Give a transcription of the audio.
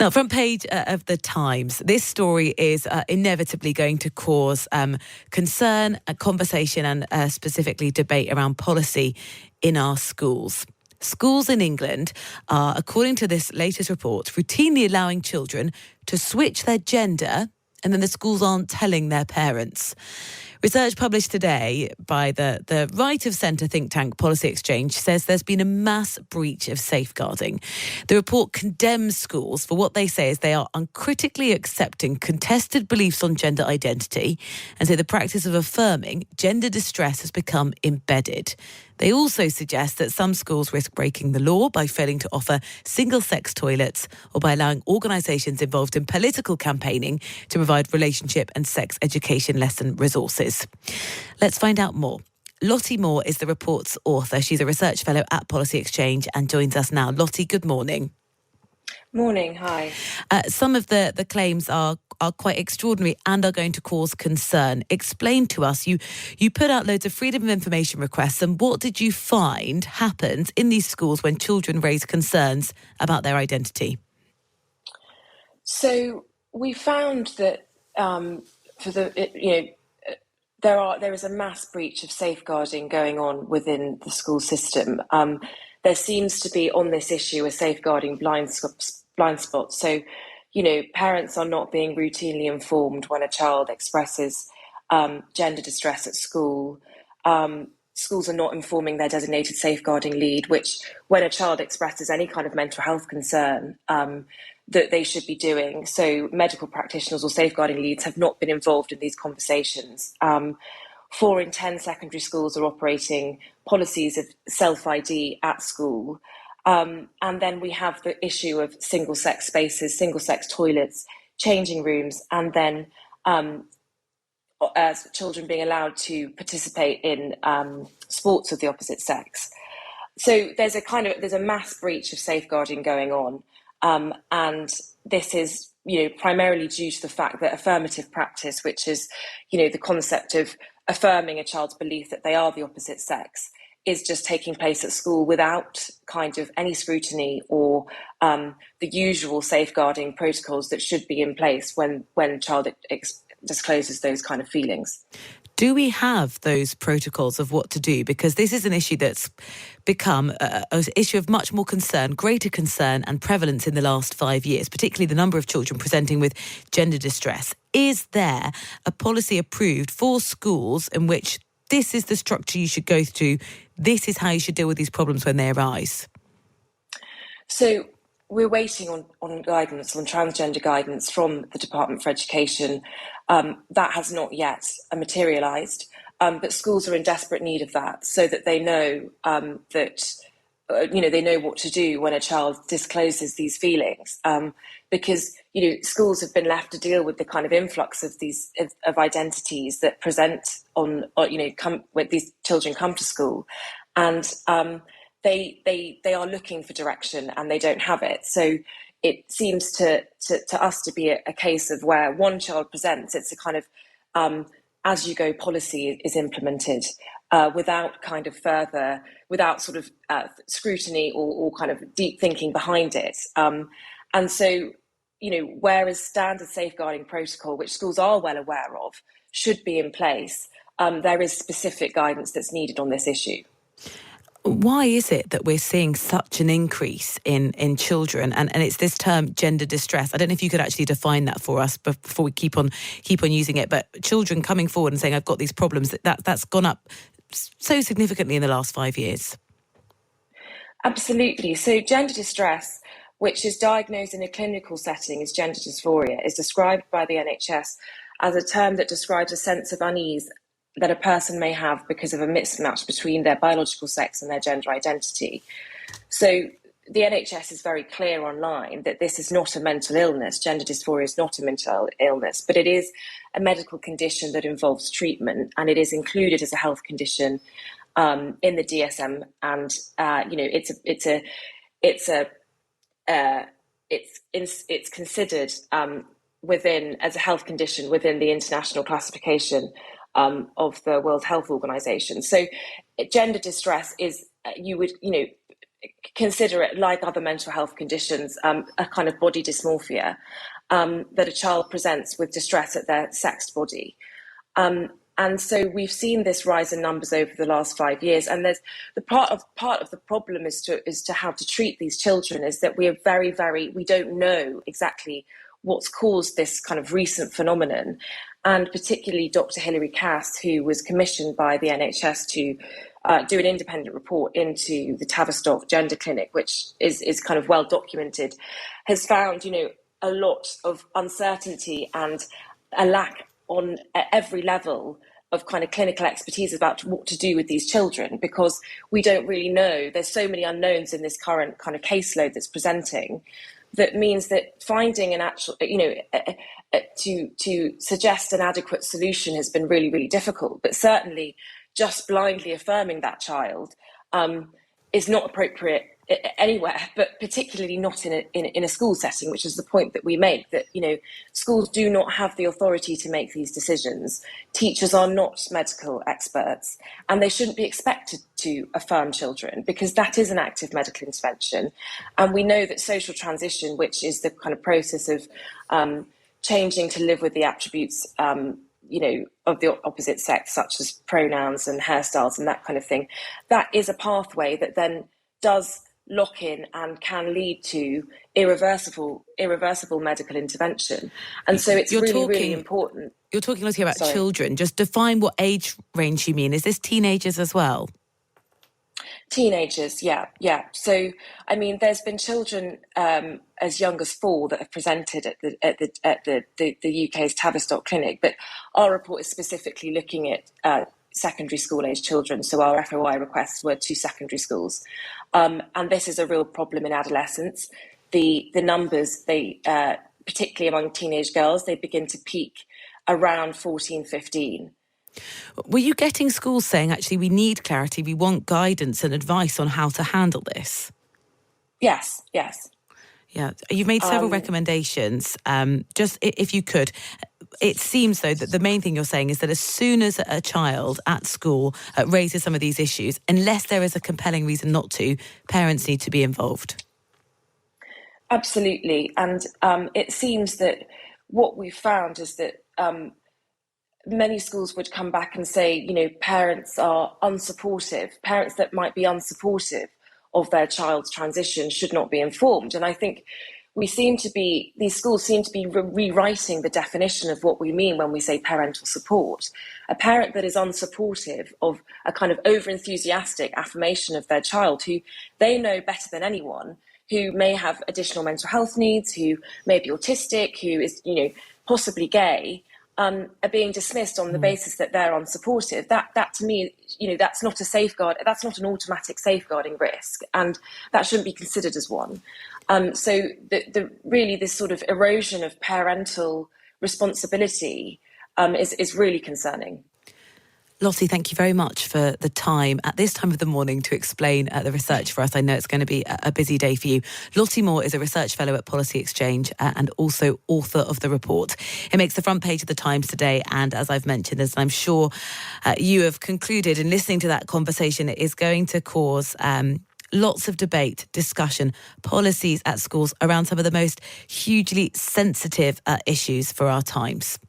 Now, front page of the Times, this story is inevitably going to cause concern, conversation and specifically debate around policy in our schools. Schools in England are, according to this latest report, routinely allowing children to switch their gender, and then the schools aren't telling their parents. Research published today by the right-of-centre think tank Policy Exchange says there's been a mass breach of safeguarding. The report condemns schools for what they say is they are uncritically accepting contested beliefs on gender identity, and say the practice of affirming gender distress has become embedded. They also suggest that some schools risk breaking the law by failing to offer single-sex toilets or by allowing organisations involved in political campaigning to provide relationship and sex education lesson resources. Let's find out more. Lottie Moore is the report's author. She's a research fellow at Policy Exchange and joins us now. Lottie, good morning. Morning, hi. Some of the claims are quite extraordinary and are going to cause concern. Explain to us, you put out loads of freedom of information requests, and what did you find happens in these schools when children raise concerns about their identity? So we found that there is a mass breach of safeguarding going on within the school system. There seems to be on this issue a safeguarding blind spot. So, parents are not being routinely informed when a child expresses gender distress at school. Schools are not informing their designated safeguarding lead, which when a child expresses any kind of mental health concern, that they should be doing. So medical practitioners or safeguarding leads have not been involved in these conversations. 4 in 10 secondary schools are operating policies of self-ID at school. And then we have the issue of single-sex spaces, single-sex toilets, changing rooms, and then children being allowed to participate in sports of the opposite sex. So there's a mass breach of safeguarding going on. And this is, primarily due to the fact that affirmative practice, which is, the concept of affirming a child's belief that they are the opposite sex, is just taking place at school without kind of any scrutiny or the usual safeguarding protocols that should be in place when a child discloses those kind of feelings. Do we have those protocols of what to do? Because this is an issue that's become an issue of much more concern, greater concern and prevalence in the last 5 years, particularly the number of children presenting with gender distress. Is there a policy approved for schools in which this is the structure you should go through, this is how you should deal with these problems when they arise? So we're waiting on guidance, on transgender guidance from the Department for Education. That has not yet materialised, but schools are in desperate need of that so that they know they know what to do when a child discloses these feelings. Because, schools have been left to deal with the kind of influx of these of identities that present when these children come to school, and they are looking for direction and they don't have it. So it seems to us to be a case of where one child presents, it's a kind of as you go policy is implemented without sort of scrutiny or kind of deep thinking behind it. And so, whereas standard safeguarding protocol, which schools are well aware of, should be in place, there is specific guidance that's needed on this issue. Why is it that we're seeing such an increase in children? And it's this term gender distress. I don't know if you could actually define that for us before we keep on using it. But children coming forward and saying, I've got these problems, that's gone up so significantly in the last 5 years. Absolutely. So gender distress, which is diagnosed in a clinical setting as gender dysphoria, is described by the NHS as a term that describes a sense of unease that a person may have because of a mismatch between their biological sex and their gender identity. So the NHS is very clear online that this is not a mental illness. Gender dysphoria is not a mental illness, but it is a medical condition that involves treatment, and it is included as a health condition in the DSM. And it's considered within as a health condition within the international classification of the World Health Organization. So gender distress is, consider it like other mental health conditions, a kind of body dysmorphia, that a child presents with distress at their sexed body. And so we've seen this rise in numbers over the last 5 years. And there's the part of the problem is to how to treat these children is that we are we don't know exactly what's caused this kind of recent phenomenon. And particularly Dr. Hilary Cass, who was commissioned by the NHS to do an independent report into the Tavistock Gender Clinic, which is kind of well documented, has found, a lot of uncertainty and a lack on every level of kind of clinical expertise about what to do with these children, because we don't really know. There's so many unknowns in this current kind of caseload that's presenting, that means that finding an actual, to suggest an adequate solution has been really, really difficult. But certainly just blindly affirming that child is not appropriate anywhere, but particularly not in a school setting, which is the point that we make, that schools do not have the authority to make these decisions. Teachers are not medical experts, and they shouldn't be expected to affirm children, because that is an active medical intervention. And we know that social transition, which is the kind of process of changing to live with the attributes of the opposite sex, such as pronouns and hairstyles and that kind of thing, that is a pathway that then does lock in and can lead to irreversible medical intervention. And so it's really important. You're talking, Lottie, about children. Just define what age range you mean. Is this teenagers as well? Teenagers, yeah. So, I mean, there's been children as young as 4 that have presented at the UK's Tavistock Clinic, but our report is specifically looking at secondary school age children. So our FOI requests were to secondary schools, and this is a real problem in adolescence. The numbers, particularly among teenage girls, they begin to peak around 14, 15. Were you getting schools saying, actually, we need clarity, we want guidance and advice on how to handle this? Yes. Yeah, you've made several recommendations. Just if you could, it seems, though, that the main thing you're saying is that as soon as a child at school raises some of these issues, unless there is a compelling reason not to, parents need to be involved. Absolutely. And it seems that what we've found is that many schools would come back and say, parents are unsupportive. Parents that might be unsupportive of their child's transition should not be informed. And I think these schools seem to be rewriting the definition of what we mean when we say parental support. A parent that is unsupportive of a kind of over-enthusiastic affirmation of their child, who they know better than anyone, who may have additional mental health needs, who may be autistic, who is, possibly gay, are being dismissed on the basis that they're unsupportive. That to me, that's not a safeguard. That's not an automatic safeguarding risk, and that shouldn't be considered as one. So really this sort of erosion of parental responsibility is really concerning. Lottie, thank you very much for the time at this time of the morning to explain the research for us. I know it's going to be a busy day for you. Lottie Moore is a research fellow at Policy Exchange and also author of the report. It makes the front page of the Times today, and as I've mentioned, as I'm sure you have concluded in listening to that conversation, it is going to cause lots of debate, discussion, policies at schools around some of the most hugely sensitive issues for our times.